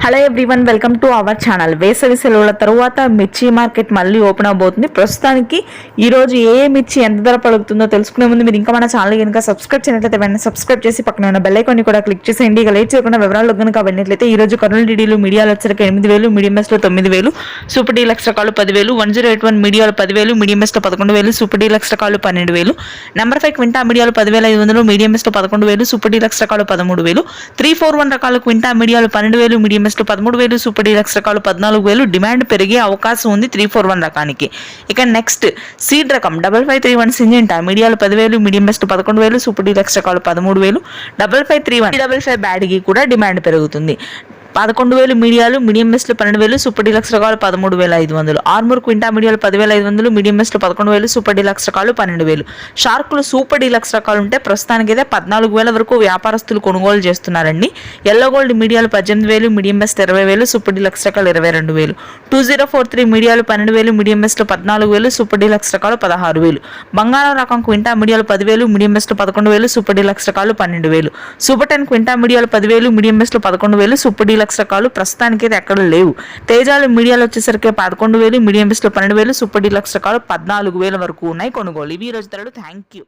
Hello everyone, welcome to our channel. వేసవి సెలవుల తర్వాత మిర్చి మార్కెట్ మళ్ళీ ఓపెన్ అవబోతుంది. ప్రస్తుతానికి ఈ రోజు ఏ మిర్చి ఎంత ధర పలుకుతుందో తెలుసుకునే ముందు మీరు ఇంకా మన ఛానల్ కనుక సబ్స్క్రైబ్ చేయనట్లయితే వెంటనే సబ్స్క్రైబ్ చేసి పక్కన ఉన్న బెల్ ఐకాన్ కూడా క్లిక్ చేసేయండి. ఇక లేట్ చేయకుండా వివరాలు కనుక వెళ్ళినట్లయితే ఈ రోజు కర్నూలు డీడీలు మీడియాలో వచ్చరికి 8,000, మీడియం బెస్ట్లో 9,000, సూపర్ డీలక్స్ రకాలు 10,000, 1081 మీడియాలో 10,000, మీడియం బెస్ట్లో 11,000, సూపర్ డీలక్స్ రకాలు 12,000, నెంబర్ 5 క్వింటా మీడియాలో 10,500, మీడియం బెస్ట్లో 11,000, సూపర్ డీలక్స్ రకాలు 13,000, 341 రకాలు క్వింటా మీడియాలో 12,000, మీడియం 13,000, సూపర్ డీలక్స్ రకాలు 14,000. డిమాండ్ పెరిగే అవకాశం ఉంది 341 రకానికి. ఇక నెక్స్ట్ సీడ్ రకం 5531 సింజెంటా మీడియాలో 10,000, మీడియం బెస్ట్ 11,000, సూపర్ డీలక్స్ రకాలు 13,000. 5531 55 బ్యాడ్కి కూడా డిమాండ్ పెరుగుతుంది. 11,000 మీడియాలు, మీడియం బెస్ట్లో 12,000, సూపర్ డీలక్స్ రకాలు 13,500. ఆర్మూర్ క్వింటా మీడియాలు 10,500, మీడియం బెస్ట్లో 11,000, సూపర్ డీలక్స్ రకాలు 12,000. షార్కులు సూపర్ డీలక్స్ రకాలు ఉంటే ప్రస్తుతానికైతే 14,000 వరకు వ్యాపారస్తులు కొనుగోలు చేస్తున్నారండి. ఎల్లో గోల్డ్ మీడియాలు 18,000, మీడియం బెస్ట్ 20,000, సూపర్ డీలక్స్ రకాలు 22,000. 2043 మీడియాలు 12,000, మీడియం బెస్ట్లో 14,000, సూపర్ డీలక్స్ రకాలు 16,000. బంగాళం రకం క్వింటా మీడియాలు 10,000, మీడియం బెస్ట్లో 11,000, సూపర్ డీలక్స్ రకాలు 12,000. సూపర్ 10 క్వింటా మీడియాలు 10,000, మీడియం బెస్ట్లో 11,000, సూపర్ డీలక్స్ రకాలు ప్రస్తుతానికి అయితే ఎక్కడ లేవు. తేజాలు మీడియాలో వచ్చేసరికి 11,000, మీడియం బెస్ట్లో 12,000, సూపర్ డీలక్స్ రకాలు 14,000 వరకు ఉన్నాయి కొనుగోలు. ఇవి ఈ రోజు ధరలు. Thank you.